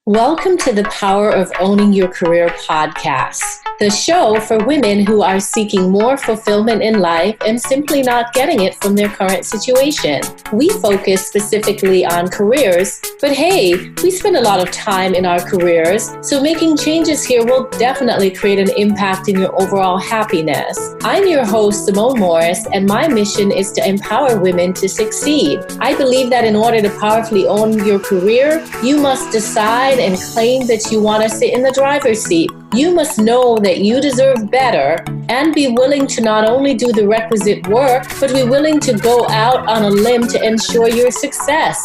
Welcome to the Power of Owning Your Career podcast, the show for women who are seeking more fulfillment in life and simply not getting it from their current situation. We focus specifically on careers, but hey, we spend a lot of time in our careers, so making changes here will definitely create an impact in your overall happiness. I'm your host, Simone Morris, and my mission is to empower women to succeed. I believe that in order to powerfully own your career, you must decide and claim that you want to sit in the driver's seat. You must know that you deserve better and be willing to not only do the requisite work, but be willing to go out on a limb to ensure your success.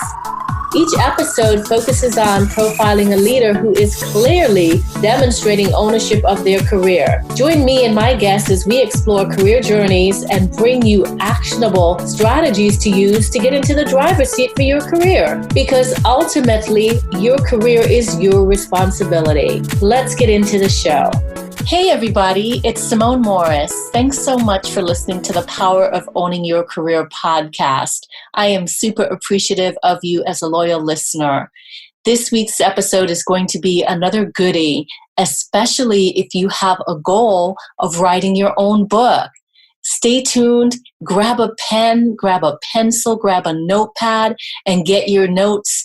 Each episode focuses on profiling a leader who is clearly demonstrating ownership of their career. Join me and my guests as we explore career journeys and bring you actionable strategies to use to get into the driver's seat for your career. Because ultimately, your career is your responsibility. Let's get into the show. Hey everybody, it's Simone Morris. Thanks so much for listening to the Power of Owning Your Career podcast. I am super appreciative of you as a loyal listener. This week's episode is going to be another goodie, especially if you have a goal of writing your own book. Stay tuned, grab a pen, grab a pencil, grab a notepad, and get your notes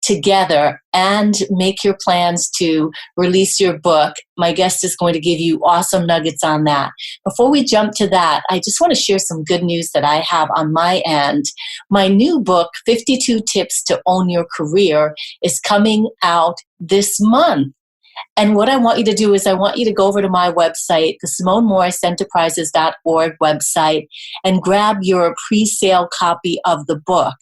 together and make your plans to release your book. My guest is going to give you awesome nuggets on that. Before we jump to that, I just want to share some good news that I have on my end. My new book, 52 Tips to Own Your Career, is coming out this month. And what I want you to do is I want you to go over to my website, the SimoneMorrisEnterprises.org website, and grab your pre-sale copy of the book,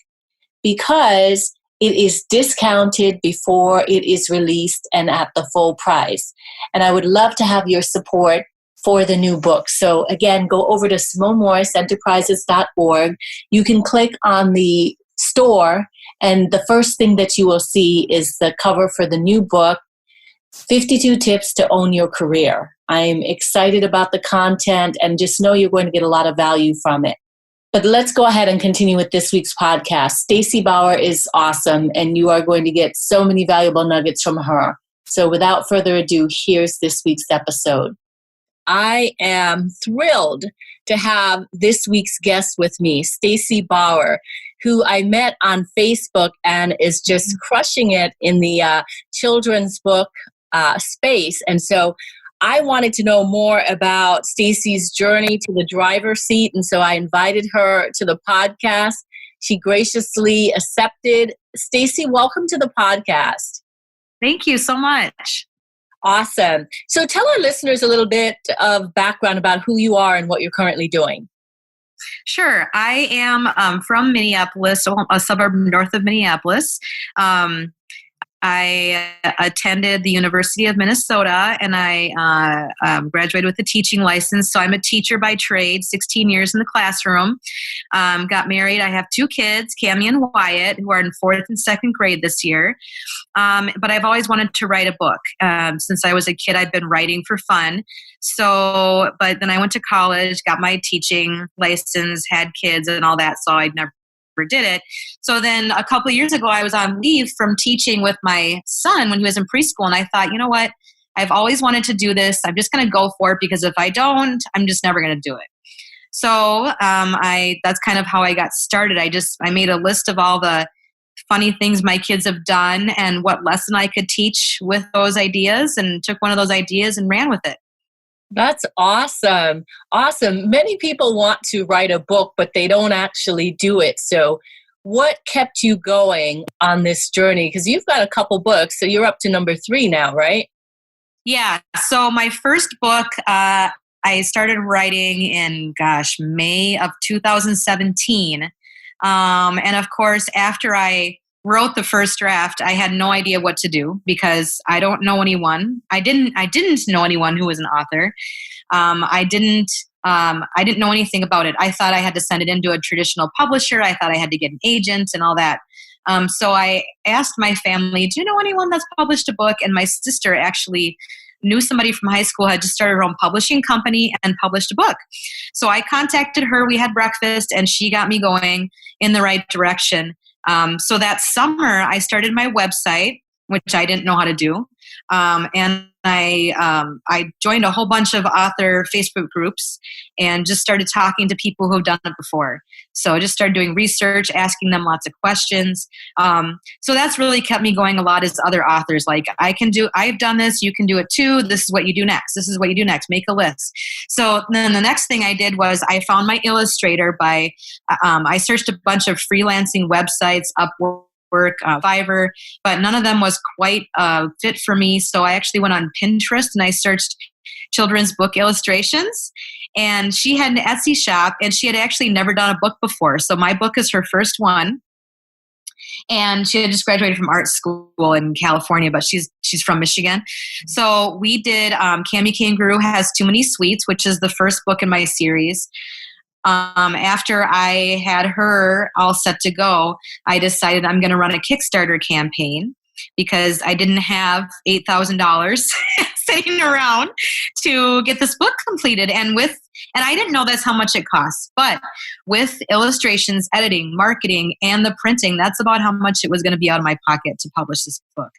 because it is discounted before it is released and at the full price. And I would love to have your support for the new book. So again, go over to SimoneMorrisEnterprises.org. You can click on the store, and the first thing that you will see is the cover for the new book, 52 Tips to Own Your Career. I'm excited about the content, and just know you're going to get a lot of value from it. But let's go ahead and continue with this week's podcast. Stacy Bauer is awesome, and you are going to get so many valuable nuggets from her. So without further ado, here's this week's episode. I am thrilled to have this week's guest with me, Stacy Bauer, who I met on Facebook and is just crushing it in the children's book space. And so I wanted to know more about Stacy's journey to the driver's seat, and so I invited her to the podcast. She graciously accepted. Stacy, welcome to the podcast. Thank you so much. Awesome. So tell our listeners a little bit of background about who you are and what you're currently doing. Sure. I am from Minneapolis, a suburb north of Minneapolis. I attended the University of Minnesota, and I graduated with a teaching license. So I'm a teacher by trade, 16 years in the classroom. Got married. I have two kids, Cammie and Wyatt, who are in 4th and 2nd grade this year. But I've always wanted to write a book. Since I was a kid, I've been writing for fun. But then I went to college, got my teaching license, had kids and all that, so I'd never did it. So then a couple of years ago, I was on leave from teaching with my son when he was in preschool. And I thought, you know what? I've always wanted to do this. I'm just going to go for it, because if I don't, I'm just never going to do it. So that's kind of how I got started. I made a list of all the funny things my kids have done and what lesson I could teach with those ideas, and took one of those ideas and ran with it. That's awesome. Awesome. Many people want to write a book, but they don't actually do it. So what kept you going on this journey? Because you've got a couple books, so you're up to number 3 now, right? Yeah. So my first book, I started writing in, May of 2017. And of course, after I wrote the first draft, I had no idea what to do, because I don't know anyone. I didn't know anyone who was an author. I didn't know anything about it. I thought I had to send it into a traditional publisher. I thought I had to get an agent and all that. So I asked my family, do you know anyone that's published a book? And my sister actually knew somebody from high school, had just started her own publishing company and published a book. So I contacted her, we had breakfast, and she got me going in the right direction. So that summer, I started my website, which I didn't know how to do. And I joined a whole bunch of author Facebook groups and just started talking to people who have done it before. So I just started doing research, asking them lots of questions. So that's really kept me going a lot as other authors. Like, I've done this, you can do it too. This is what you do next. This is what you do next. Make a list. So then the next thing I did was I found my illustrator by, I searched a bunch of freelancing websites, Upwork, Fiverr, but none of them was quite fit for me. So I actually went on Pinterest and I searched children's book illustrations. And she had an Etsy shop, and she had actually never done a book before. So my book is her first one. And she had just graduated from art school in California, but she's from Michigan. So we did Cami Kangaroo Has Too Many Sweets, which is the first book in my series. After I had her all set to go, I decided I'm going to run a Kickstarter campaign because I didn't have $8,000 sitting around to get this book completed. And I didn't know that's how much it costs, but with illustrations, editing, marketing, and the printing, that's about how much it was going to be out of my pocket to publish this book.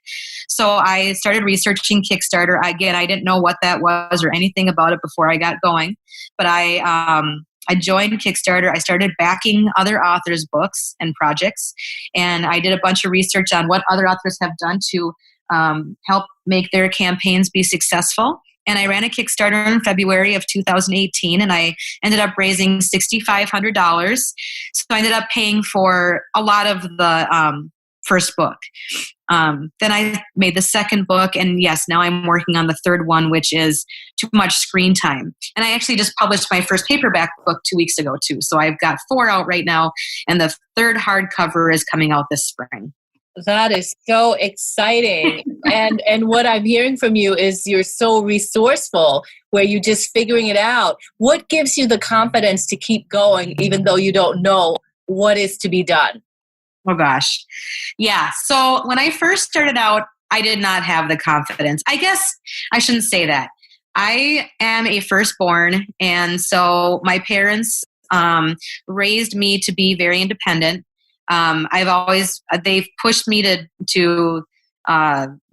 So I started researching Kickstarter. Again, I didn't know what that was or anything about it before I got going, but I joined Kickstarter. I started backing other authors' books and projects, and I did a bunch of research on what other authors have done to help make their campaigns be successful. And I ran a Kickstarter in February of 2018, and I ended up raising $6,500. So I ended up paying for a lot of the first book. Then I made the second book, and yes, now I'm working on the third one, which is Too Much Screen Time. And I actually just published my first paperback book 2 weeks ago too. So I've got 4 out right now, and the third hardcover is coming out this spring. That is so exciting. and what I'm hearing from you is you're so resourceful, where you're just figuring it out. What gives you the confidence to keep going even though you don't know what is to be done? Oh gosh. Yeah. So when I first started out, I did not have the confidence. I guess I shouldn't say that. I am a firstborn, and so my parents raised me to be very independent. They've pushed me to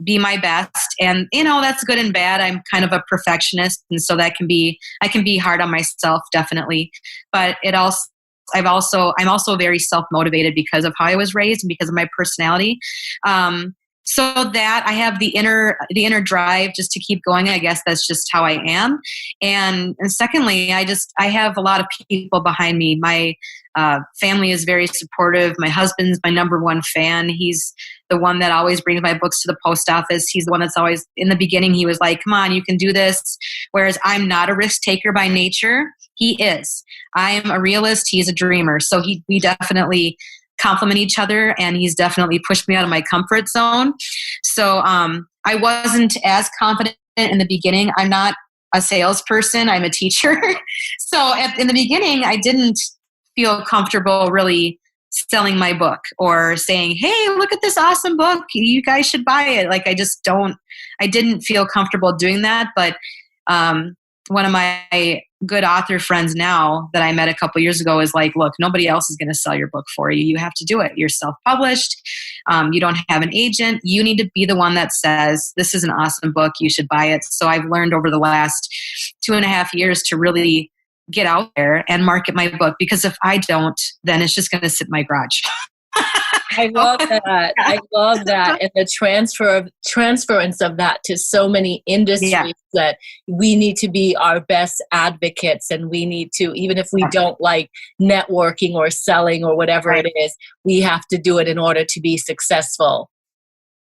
be my best, and that's good and bad. I'm kind of a perfectionist, and so I can be hard on myself, definitely. But I'm also very self-motivated because of how I was raised and because of my personality. So that I have the inner drive just to keep going. I guess that's just how I am. And secondly, I have a lot of people behind me. My family is very supportive. My husband's my number one fan. He's the one that always brings my books to the post office. He's the one that's always, in the beginning, he was like, come on, you can do this. Whereas I'm not a risk taker by nature. He is. I'm a realist. He's a dreamer. So we definitely complement each other, and he's definitely pushed me out of my comfort zone. So I wasn't as confident in the beginning. I'm not a salesperson. I'm a teacher. So in the beginning, I didn't feel comfortable really selling my book or saying, hey, look at this awesome book. You guys should buy it. Like, I didn't feel comfortable doing that. But one of my good author friends now that I met a couple years ago is like, look, nobody else is going to sell your book for you. You have to do it. You're self-published. You don't have an agent. You need to be the one that says, this is an awesome book. You should buy it. So I've learned over the last 2.5 years to really get out there and market my book, because if I don't, then it's just going to sit in my garage. I love that. I love that. And the transference of that to so many industries, that we need to be our best advocates, and we need to, even if we don't like networking or selling or whatever it is, we have to do it in order to be successful.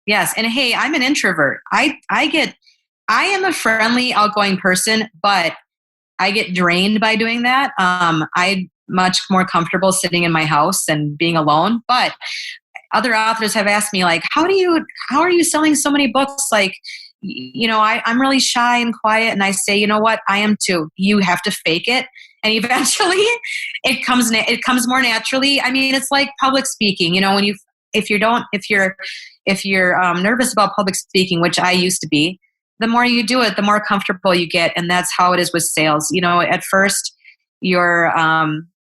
Yes. And hey, I'm an introvert. I am a friendly, outgoing person, but I get drained by doing that. I'm much more comfortable sitting in my house and being alone. But other authors have asked me, like, how are you selling so many books? Like, I'm really shy and quiet. And I say, you know what? I am too. You have to fake it. And eventually it comes more naturally. I mean, it's like public speaking, if you're nervous about public speaking, which I used to be, the more you do it, the more comfortable you get. And that's how it is with sales. At first you're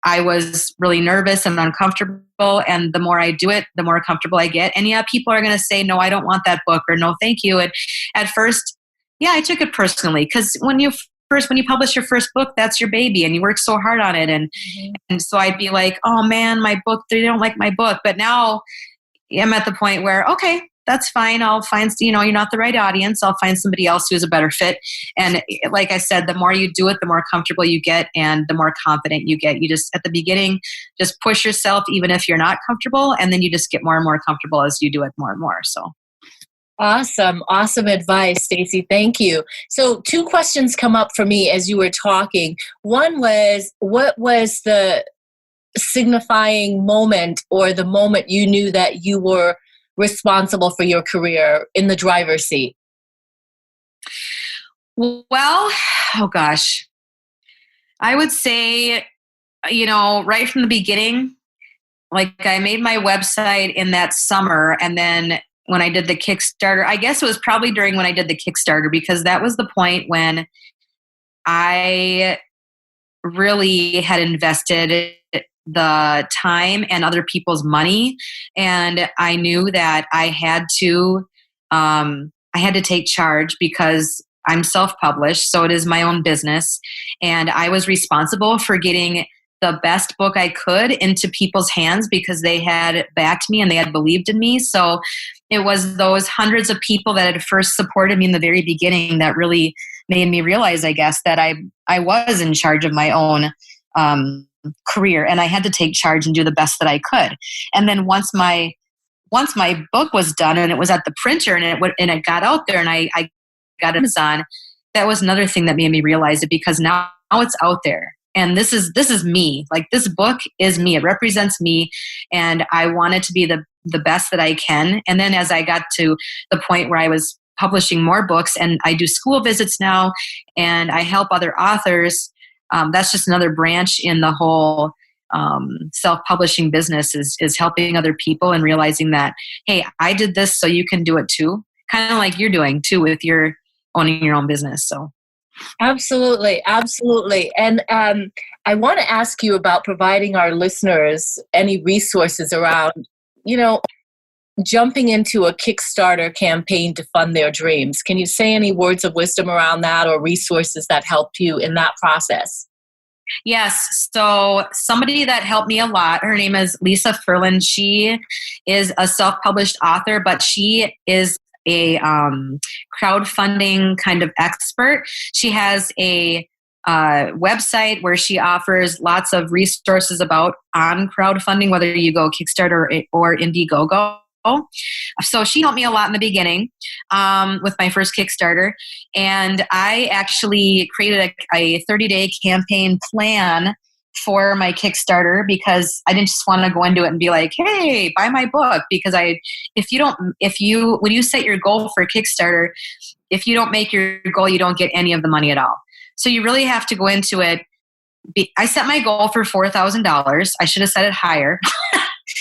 I was really nervous and uncomfortable. And the more I do it, the more comfortable I get. And yeah, people are going to say, no, I don't want that book, or no, thank you. And at first, yeah, I took it personally, because when you publish your first book, that's your baby and you work so hard on it. And so I'd be like, oh man, my book, they don't like my book. But now I'm at the point where, okay, that's fine. I'll find, you're not the right audience. I'll find somebody else who's a better fit. And like I said, the more you do it, the more comfortable you get and the more confident you get. You just, at the beginning, just push yourself, even if you're not comfortable. And then you just get more and more comfortable as you do it more and more. So. Awesome. Awesome advice, Stacy. Thank you. So 2 questions come up for me as you were talking. One was, what was the signifying moment, or the moment you knew that you were responsible for your career, in the driver's seat? Well, oh gosh. I would say, right from the beginning, like I made my website in that summer, and then when I did the Kickstarter, I guess it was probably during when I did the Kickstarter, because that was the point when I really had invested the time and other people's money. And I knew that I had to take charge, because I'm self-published. So it is my own business. And I was responsible for getting the best book I could into people's hands, because they had backed me and they had believed in me. So it was those hundreds of people that had first supported me in the very beginning that really made me realize, I guess, that I was in charge of my own career, and I had to take charge and do the best that I could. And then once my book was done and it was at the printer and it got out there and I got it on Amazon, that was another thing that made me realize it, because now it's out there. And this is me. Like, this book is me. It represents me. And I want it to be the best that I can. And then as I got to the point where I was publishing more books, and I do school visits now, and I help other authors, that's just another branch in the whole self-publishing business, is helping other people and realizing that, hey, I did this so you can do it too. Kind of like you're doing too with your owning your own business. So. Absolutely. Absolutely. And I want to ask you about providing our listeners any resources around, jumping into a Kickstarter campaign to fund their dreams. Can you say any words of wisdom around that, or resources that helped you in that process? Yes. So somebody that helped me a lot, her name is Lisa Furlan. She is a self-published author, but she is a crowdfunding kind of expert. She has a website where she offers lots of resources on crowdfunding, whether you go Kickstarter or Indiegogo. So she helped me a lot in the beginning with my first Kickstarter. And I actually created a 30-day campaign plan for my Kickstarter, because I didn't just want to go into it and be like, hey, buy my book. Because when you set your goal for Kickstarter, if you don't make your goal, you don't get any of the money at all. So you really have to go into it. I set my goal for $4,000. I should have set it higher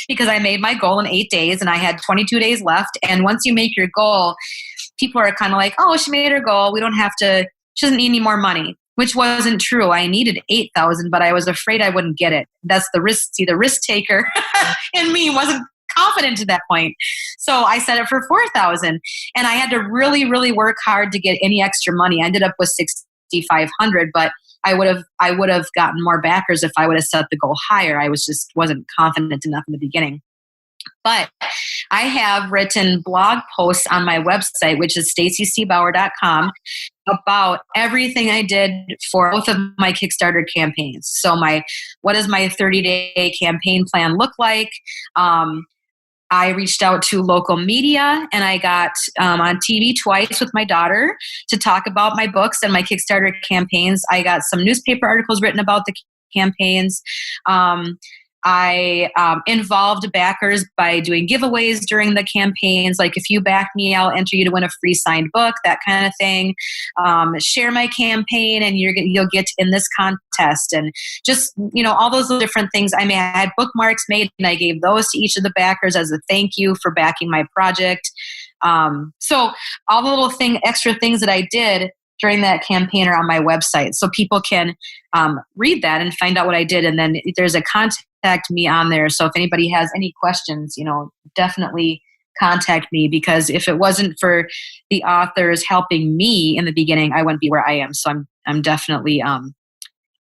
because I made my goal in 8 days and I had 22 days left. And once you make your goal, people are kind of like, oh, she made her goal. She doesn't need any more money. Which wasn't true. I needed 8,000, but I was afraid I wouldn't get it. That's the risk. See, the risk taker in me wasn't confident to that point. So I set it for 4,000, and I had to really, really work hard to get any extra money. I ended up with 6,500, but I would have gotten more backers if I would have set the goal higher. I wasn't confident enough in the beginning. But I have written blog posts on my website, which is stacycbauer.com, about everything I did for both of my Kickstarter campaigns. So what does my 30-day campaign plan look like? I reached out to local media, and I got on TV twice with my daughter to talk about my books and my Kickstarter campaigns. I got some newspaper articles written about the campaigns. I involved backers by doing giveaways during the campaigns. Like, if you back me, I'll enter you to win a free signed book, that kind of thing. Share my campaign and you'll get in this contest. And just, all those different things. I had bookmarks made, and I gave those to each of the backers as a thank you for backing my project. So all the little extra things that I did during that campaign are on my website. So people can read that and find out what I did. And then there's a contact me on there. So if anybody has any questions, definitely contact me, because if it wasn't for the authors helping me in the beginning, I wouldn't be where I am. So I'm definitely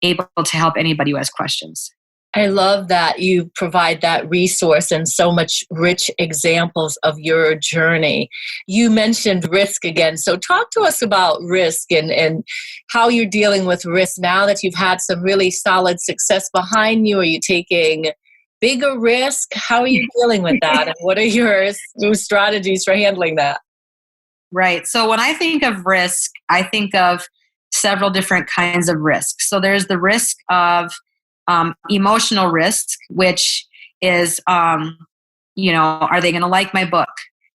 able to help anybody who has questions. I love that you provide that resource and so much rich examples of your journey. You mentioned risk again. So talk to us about risk and how you're dealing with risk now that you've had some really solid success behind you. Are you taking bigger risk? How are you dealing with that? And what are your new strategies for handling that? Right. So when I think of risk, I think of several different kinds of risk. So there's the risk of emotional risk, which is, are they going to like my book?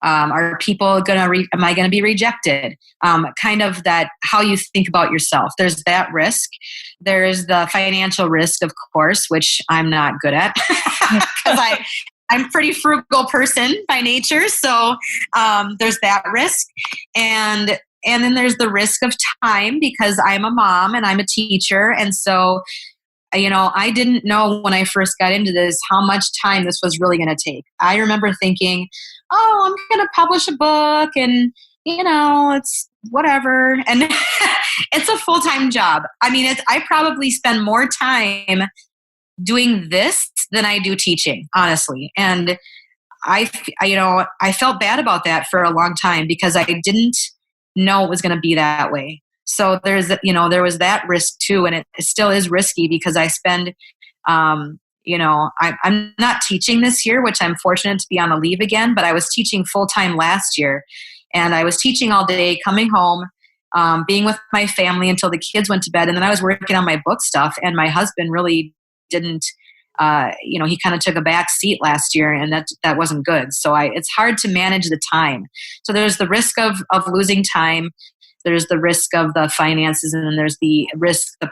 Are people going to, am I going to be rejected? Kind of that, how you think about yourself. There's that risk. There's the financial risk, of course, which I'm not good at because I'm a pretty frugal person by nature. So there's that risk. And then there's the risk of time, because I'm a mom and I'm a teacher. And so I didn't know when I first got into this how much time this was really going to take. I remember thinking, I'm going to publish a book and, it's whatever. And it's a full-time job. I mean, I probably spend more time doing this than I do teaching, honestly. And I felt bad about that for a long time because I didn't know it was going to be that way. So there was that risk too, and it still is risky because I spend, I'm not teaching this year, which I'm fortunate to be on a leave again, but I was teaching full time last year, and I was teaching all day, coming home, being with my family until the kids went to bed, and then I was working on my book stuff, and my husband really didn't. He kind of took a back seat last year, and that wasn't good. So it's hard to manage the time. So there's the risk of losing time. There's the risk of the finances, and then there's the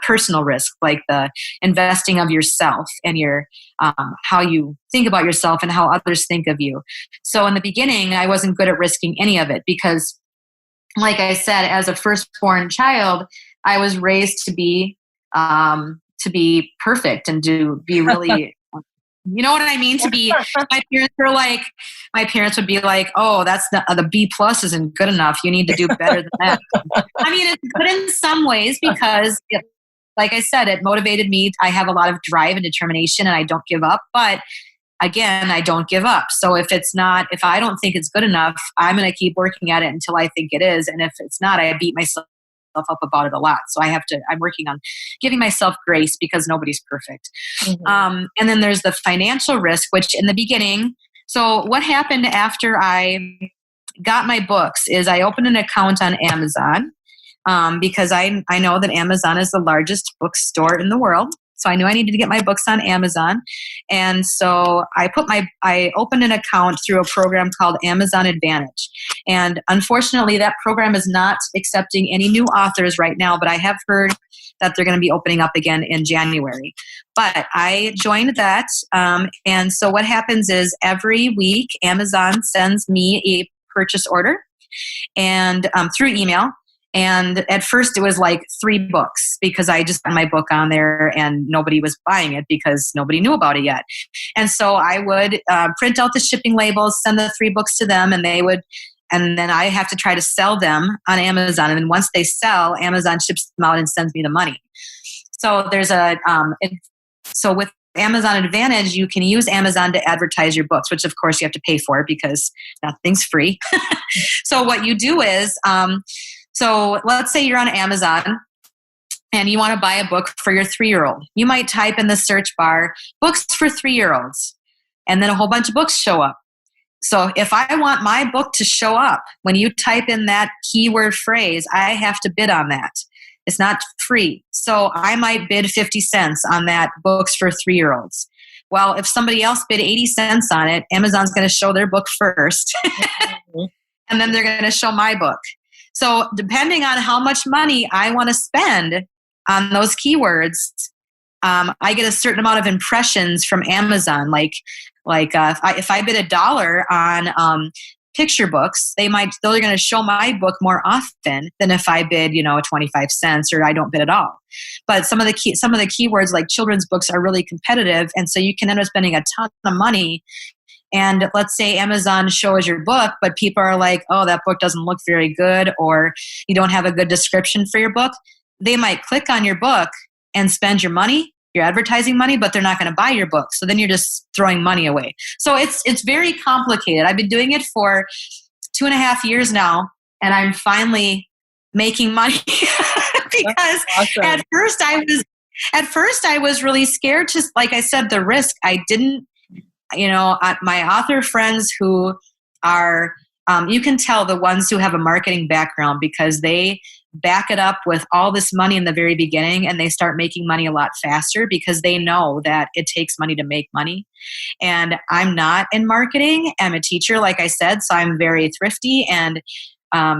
personal risk, like the investing of yourself and your how you think about yourself and how others think of you. So in the beginning, I wasn't good at risking any of it because, like I said, as a firstborn child, I was raised to be perfect and to be really. You know what I mean? To be, my parents would be like, oh, that's the B+ isn't good enough. You need to do better than that. I mean, it's good in some ways because, like I said, it motivated me. I have a lot of drive and determination, and I don't give up. But again, I don't give up. So if I don't think it's good enough, I'm going to keep working at it until I think it is. And if it's not, I beat myself up about it a lot. So I'm working on giving myself grace because nobody's perfect. Mm-hmm. And then there's the financial risk, which in the beginning, so what happened after I got my books is I opened an account on Amazon because I know that Amazon is the largest bookstore in the world. So I knew I needed to get my books on Amazon. And so I opened an account through a program called Amazon Advantage. And unfortunately, that program is not accepting any new authors right now, but I have heard that they're going to be opening up again in January. But I joined that. And so what happens is every week, Amazon sends me a purchase order and through email. And at first it was like 3 books because I just got my book on there and nobody was buying it because nobody knew about it yet. And so I would print out the shipping labels, send the 3 books to them, and then I have to try to sell them on Amazon. And then once they sell, Amazon ships them out and sends me the money. So so with Amazon Advantage, you can use Amazon to advertise your books, which of course you have to pay for because nothing's free. So what you do is, so let's say you're on Amazon and you want to buy a book for your 3-year-old. You might type in the search bar, books for 3-year-olds, and then a whole bunch of books show up. So if I want my book to show up, when you type in that keyword phrase, I have to bid on that. It's not free. So I might bid 50 cents on that books for 3-year-olds. Well, if somebody else bid 80 cents on it, Amazon's going to show their book first. And then they're going to show my book. So depending on how much money I want to spend on those keywords, I get a certain amount of impressions from Amazon. If I bid $1 on picture books, they're going to show my book more often than if I bid, 25 cents or I don't bid at all. But some of the keywords like children's books are really competitive. And so you can end up spending a ton of money. And let's say Amazon shows your book, but people are like, oh, that book doesn't look very good, or you don't have a good description for your book. They might click on your book and spend your money, your advertising money, but they're not going to buy your book. So then you're just throwing money away. So it's very complicated. I've been doing it for 2.5 years now, and I'm finally making money because awesome. At first I was really scared to, like I said, the risk. I didn't, my author friends who are, you can tell the ones who have a marketing background because they back it up with all this money in the very beginning, and they start making money a lot faster because they know that it takes money to make money. And I'm not in marketing. I'm a teacher, like I said, so I'm very thrifty. And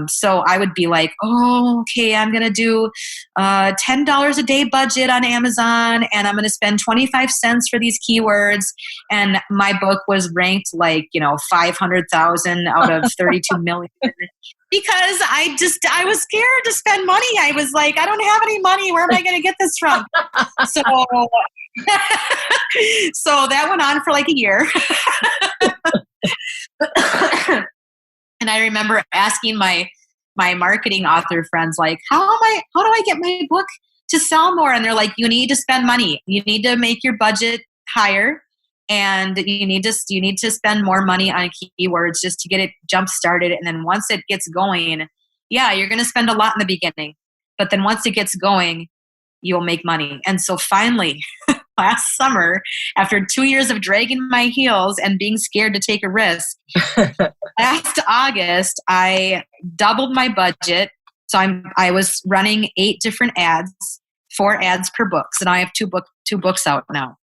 so I would be like, oh, okay, I'm going to do $10 a day budget on Amazon, and I'm going to spend 25 cents for these keywords. And my book was ranked 500,000 out of 32 million. Because I was scared to spend money. I was like, I don't have any money. Where am I going to get this from? So, so that went on for like a year. And I remember asking my marketing author friends, like, how do I get my book to sell more? And they're like, you need to spend money. You need to make your budget higher, and you need to spend more money on keywords just to get it jump started. And then once it gets going, yeah, you're going to spend a lot in the beginning, but then once it gets going, you'll make money. And so finally, last summer, after 2 years of dragging my heels and being scared to take a risk, last August, I doubled my budget. So I was running 8 different ads, 4 ads per book. So now I have two books out now.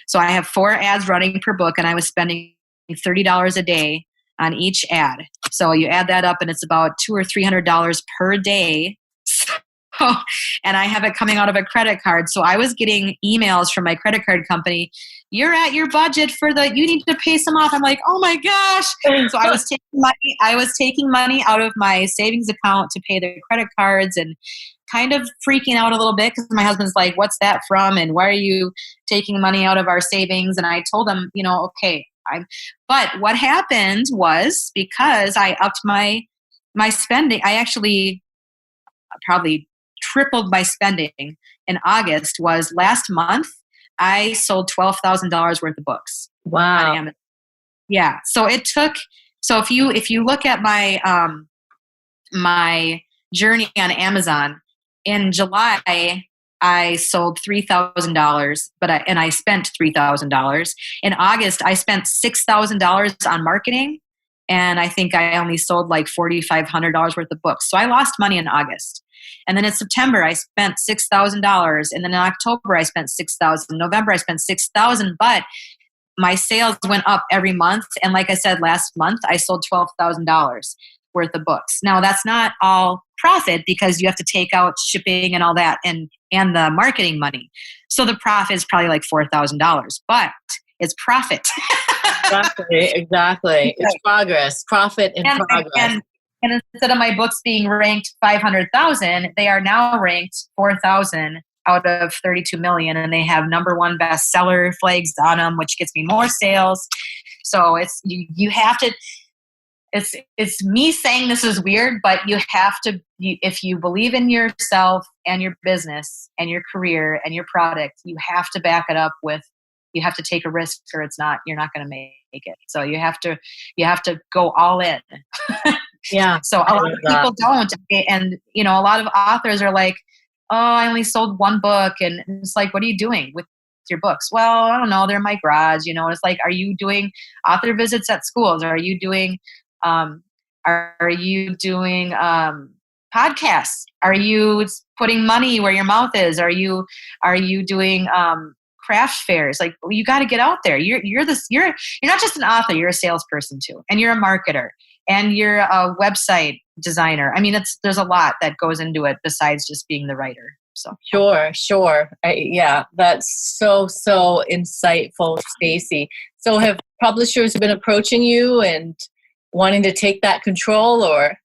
So I have 4 ads running per book, and I was spending $30 a day on each ad. So you add that up, and it's about $200 or $300 per day. And I have it coming out of a credit card. So I was getting emails from my credit card company. You're at your budget you need to pay some off. I'm like, oh my gosh. So I was taking money out of my savings account to pay the credit cards, and kind of freaking out a little bit because my husband's like, what's that from? And why are you taking money out of our savings? And I told him, okay. But what happened was, because I upped my spending, I actually probably tripled my spending in August. Was last month I sold $12,000 worth of books. Wow. On Amazon. Yeah. So if you look at my my journey on Amazon, in July I sold $3,000, and I spent $3,000. In August I spent $6,000 on marketing, and I think I only sold like $4,500 worth of books. So I lost money in August. And then in September, I spent $6,000. And then in October, I spent $6,000. November, I spent $6,000. But my sales went up every month. And like I said, last month, I sold $12,000 worth of books. Now, that's not all profit, because you have to take out shipping and all that and the marketing money. So the profit is probably like $4,000. But it's profit. Exactly. It's progress, profit and progress. And instead of my books being ranked 500,000, they are now ranked 4,000 out of 32 million, and they have #1 bestseller flags on them, which gets me more sales. So it's you have to. It's me saying this is weird, but you have to. If you believe in yourself and your business and your career and your product, you have to back it up with. You have to take a risk, or you're not going to make it. So you have to go all in. Yeah. So a lot of people don't. And, a lot of authors are like, oh, I only sold 1 book. And it's like, what are you doing with your books? Well, I don't know. They're in my garage, and it's like, are you doing author visits at schools? Are you doing, podcasts? Are you putting money where your mouth is? Are you doing, craft fairs? Like, you got to get out there. You're not just an author, you're a salesperson too. And you're a marketer, and you're a website designer. I mean, there's a lot that goes into it besides just being the writer. So Sure. Yeah, that's so insightful, Stacy. So have publishers been approaching you and wanting to take that control, or?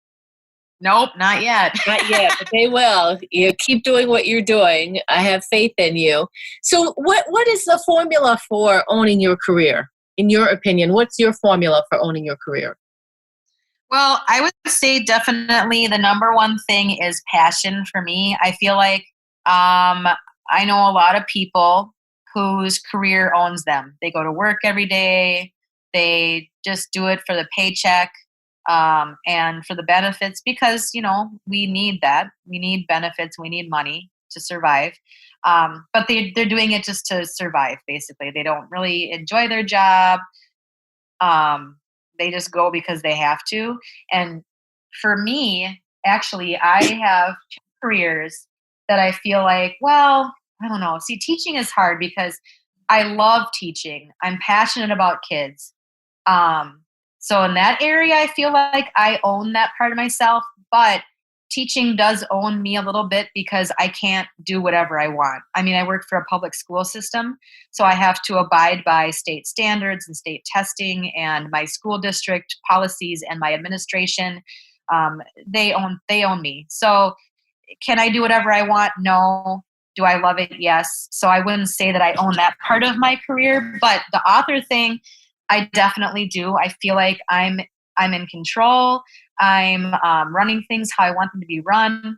Nope, not yet. Not yet, but they will. You keep doing what you're doing. I have faith in you. So what is the formula for owning your career? In your opinion, what's your formula for owning your career? Well, I would say definitely the number one thing is passion for me. I feel like I know a lot of people whose career owns them. They go to work every day. They just do it for the paycheck and for the benefits because, we need that. We need benefits. We need money to survive. But they're doing it just to survive, basically. They don't really enjoy their job. They just go because they have to. And for me, actually, I have two careers that I feel like, well, I don't know. See, teaching is hard because I love teaching. I'm passionate about kids. So in that area, I feel like I own that part of myself, but teaching does own me a little bit because I can't do whatever I want. I mean, I work for a public school system, so I have to abide by state standards and state testing and my school district policies and my administration. They own me. So can I do whatever I want? No. Do I love it? Yes. So I wouldn't say that I own that part of my career, but the author thing, I definitely do. I feel like I'm in control. I'm running things how I want them to be run.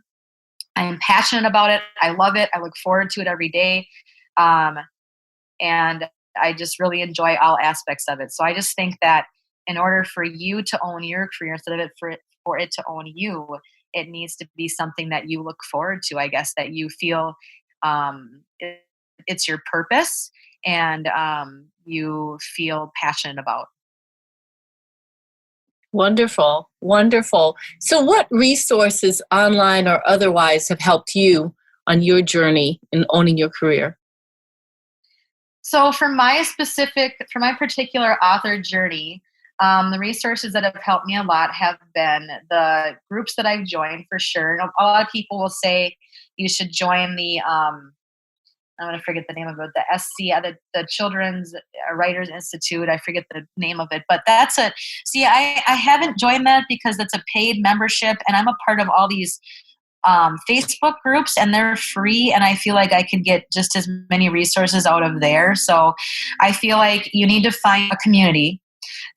I'm passionate about it. I love it. I look forward to it every day. And I just really enjoy all aspects of it. So I just think that in order for you to own your career, instead of for it to own you, it needs to be something that you look forward to, I guess, that you feel it's your purpose and you feel passionate about. Wonderful. Wonderful. So what resources, online or otherwise, have helped you on your journey in owning your career? So for my particular author journey, the resources that have helped me a lot have been the groups that I've joined for sure. A lot of people will say you should join the I'm going to forget the name of it, the the Children's Writers Institute. I forget the name of it, but I haven't joined that because it's a paid membership and I'm a part of all these Facebook groups and they're free. And I feel like I could get just as many resources out of there. So I feel like you need to find a community.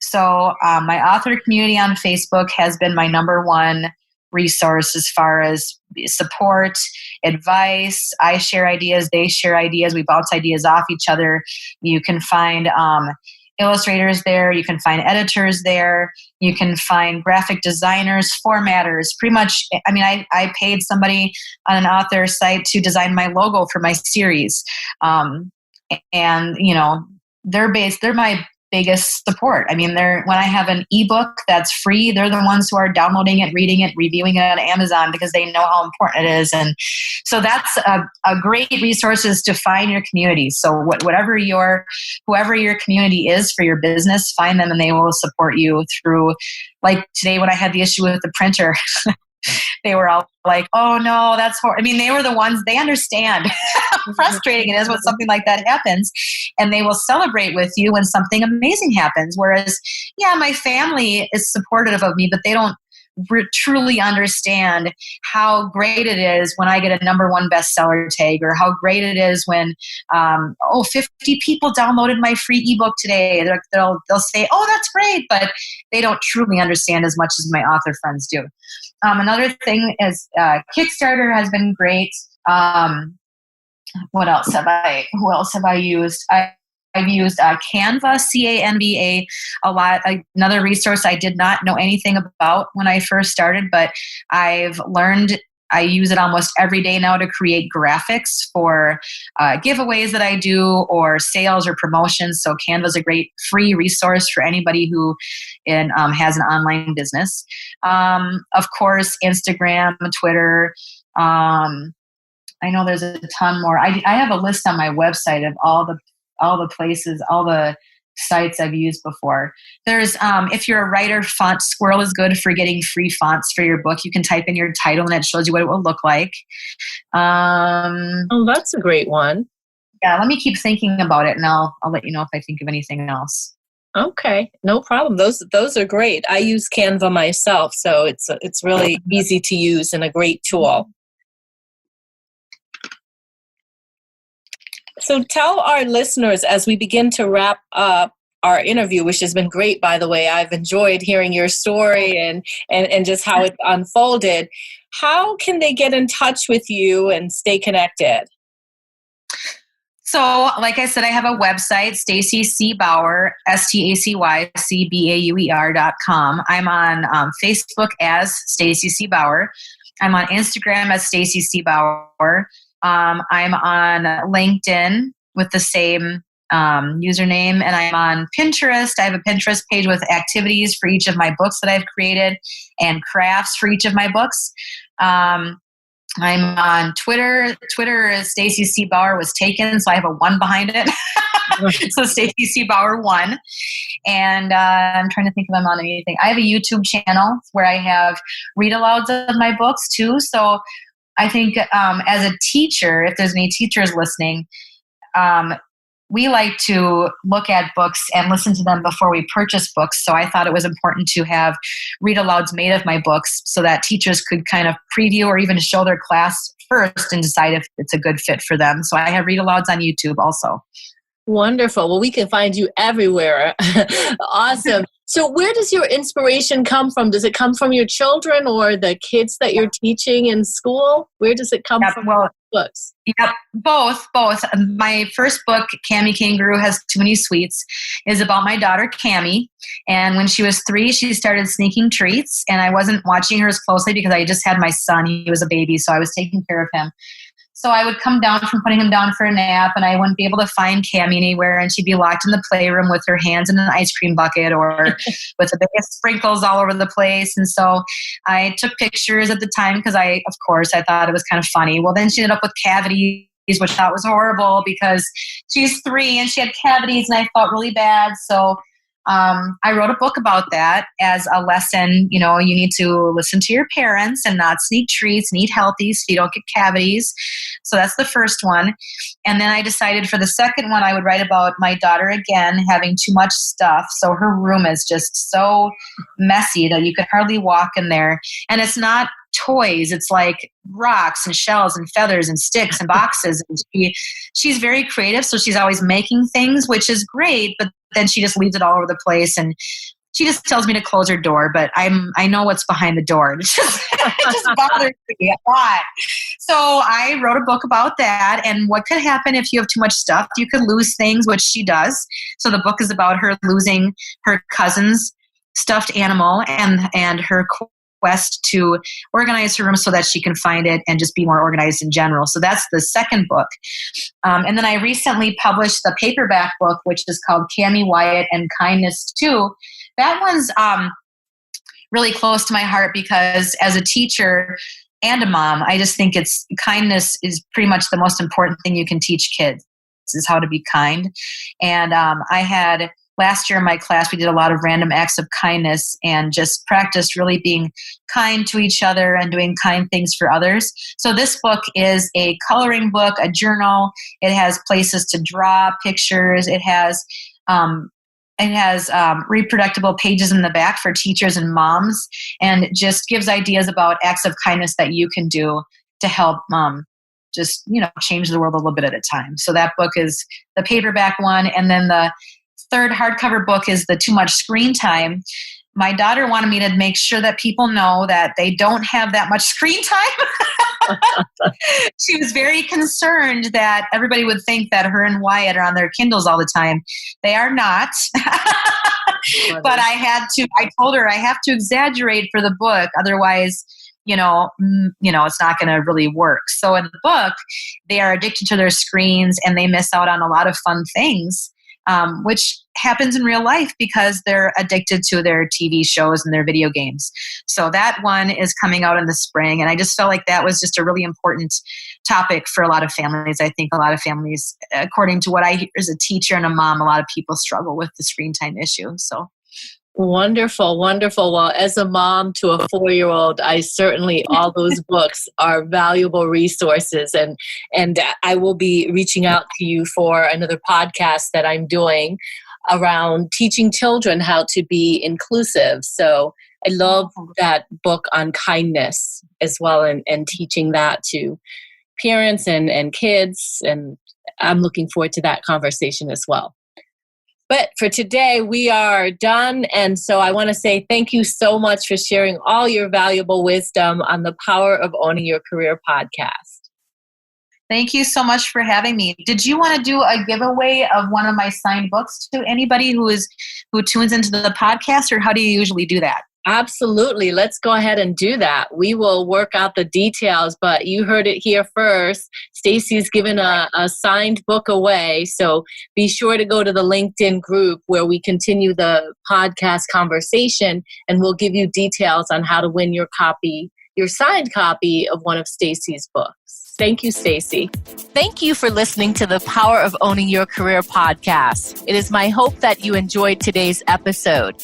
So my author community on Facebook has been my number one resource as far as support, advice. I share ideas, they share ideas, we bounce ideas off each other. You can find illustrators there, you can find editors there, you can find graphic designers, formatters, pretty much. I mean, I paid somebody on an author site to design my logo for my series. And they're my biggest support. I mean, when I have an ebook that's free, they're the ones who are downloading it, reading it, reviewing it on Amazon because they know how important it is. And so that's a great resource to find your community. So whoever your community is for your business, find them and they will support you through. Like today when I had the issue with the printer, they were all like, oh no, that's horrible. I mean, they were the ones, they understand how frustrating it is when something like that happens. And they will celebrate with you when something amazing happens. Whereas, yeah, my family is supportive of me, but they don't truly understand how great it is when I get a number one bestseller tag, or how great it is when 50 people downloaded my free ebook today. They'll say, oh, that's great, but they don't truly understand as much as my author friends do. Another thing is Kickstarter has been great. What else have I? Who else have I used? I've used Canva, CANVA, a lot. Another resource I did not know anything about when I first started, but I've learned. I use it almost every day now to create graphics for giveaways that I do or sales or promotions. So Canva is a great free resource for anybody who has an online business. Of course, Instagram, Twitter. I know there's a ton more. I have a list on my website of all the places, all the sites I've used before. There's, if you're a writer, Font Squirrel is good for getting free fonts for your book. You can type in your title and it shows you what it will look like. Oh, that's a great one. Yeah, let me keep thinking about it and I'll let you know if I think of anything else. Okay, no problem. Those are great. I use Canva myself, so it's really easy to use and a great tool. So tell our listeners as we begin to wrap up our interview, which has been great, by the way. I've enjoyed hearing your story and just how it unfolded. How can they get in touch with you and stay connected? So, like I said, I have a website, Stacy C. Bauer, StacyCBauer.com. I'm on Facebook as Stacy C. Bauer. I'm on Instagram as Stacy C. Bauer. I'm on LinkedIn with the same username, and I'm on Pinterest. I have a Pinterest page with activities for each of my books that I've created and crafts for each of my books. I'm on Twitter. Twitter is Stacy C. Bauer was taken, so I have a 1 behind it. So Stacy C. Bauer 1. And I'm trying to think if I'm on anything. I have a YouTube channel where I have read-alouds of my books too. So I think as a teacher, if there's any teachers listening, we like to look at books and listen to them before we purchase books. So I thought it was important to have read-alouds made of my books so that teachers could kind of preview or even show their class first and decide if it's a good fit for them. So I have read-alouds on YouTube also. Wonderful. Well, we can find you everywhere. Awesome. So where does your inspiration come from? Does it come from your children or the kids that you're teaching in school? Where does it come from? Well, books? Yep, both. My first book, Cammie Kangaroo Has Too Many Sweets, is about my daughter, Cammie. And when she was 3, she started sneaking treats. And I wasn't watching her as closely because I just had my son. He was a baby, so I was taking care of him. So I would come down from putting him down for a nap, and I wouldn't be able to find Cammie anywhere, and she'd be locked in the playroom with her hands in an ice cream bucket or with the biggest sprinkles all over the place. And so I took pictures at the time because I thought it was kind of funny. Well, then she ended up with cavities, which I thought was horrible because she's 3 and she had cavities, and I felt really bad. So I wrote a book about that as a lesson. You know, you need to listen to your parents and not sneak treats and eat healthy so you don't get cavities. So that's the first one. And then I decided for the second one, I would write about my daughter again having too much stuff. So her room is just so messy that you could hardly walk in there. And it's not toys. It's like rocks and shells and feathers and sticks and boxes. And she's very creative. So she's always making things, which is great. But then she just leaves it all over the place. And she just tells me to close her door, but I know what's behind the door. It just bothers me a lot. So I wrote a book about that and what could happen if you have too much stuff. You could lose things, which she does. So the book is about her losing her cousin's stuffed animal and her quest to organize her room so that she can find it and just be more organized in general. So that's the second book. And then I recently published the paperback book, which is called Cammie, Wyatt, and Kindness Too. That one's really close to my heart because as a teacher and a mom, I just think kindness is pretty much the most important thing you can teach kids is how to be kind. And I had last year in my class, we did a lot of random acts of kindness and just practiced really being kind to each other and doing kind things for others. So this book is a coloring book, a journal. It has places to draw pictures. It has reproducible pages in the back for teachers and moms, and it just gives ideas about acts of kindness that you can do to help just, change the world a little bit at a time. So that book is the paperback one. And then the third hardcover book is the Too Much Screen Time. My daughter wanted me to make sure that people know that they don't have that much screen time. She was very concerned that everybody would think that her and Wyatt are on their Kindles all the time. They are not. But I told her I have to exaggerate for the book. Otherwise, it's not going to really work. So in the book, they are addicted to their screens and they miss out on a lot of fun things. Which happens in real life because they're addicted to their TV shows and their video games. So that one is coming out in the spring. And I just felt like that was just a really important topic for a lot of families. I think a lot of families, according to what I hear as a teacher and a mom, a lot of people struggle with the screen time issue. So wonderful, wonderful. Well, as a mom to a 4-year-old, all those books are valuable resources. And I will be reaching out to you for another podcast that I'm doing around teaching children how to be inclusive. So I love that book on kindness as well, and teaching that to parents and kids. And I'm looking forward to that conversation as well. But for today, we are done. And so I want to say thank you so much for sharing all your valuable wisdom on the Power of Owning Your Career podcast. Thank you so much for having me. Did you want to do a giveaway of one of my signed books to anybody who tunes into the podcast, or how do you usually do that? Absolutely. Let's go ahead and do that. We will work out the details, but you heard it here first. Stacy's given a signed book away. So be sure to go to the LinkedIn group where we continue the podcast conversation, and we'll give you details on how to win your signed copy of one of Stacy's books. Thank you, Stacy. Thank you for listening to the Power of Owning Your Career podcast. It is my hope that you enjoyed today's episode.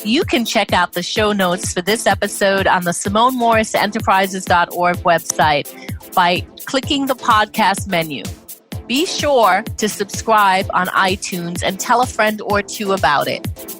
You can check out the show notes for this episode on the SimoneMorrisEnterprises.org website by clicking the podcast menu. Be sure to subscribe on iTunes and tell a friend or two about it.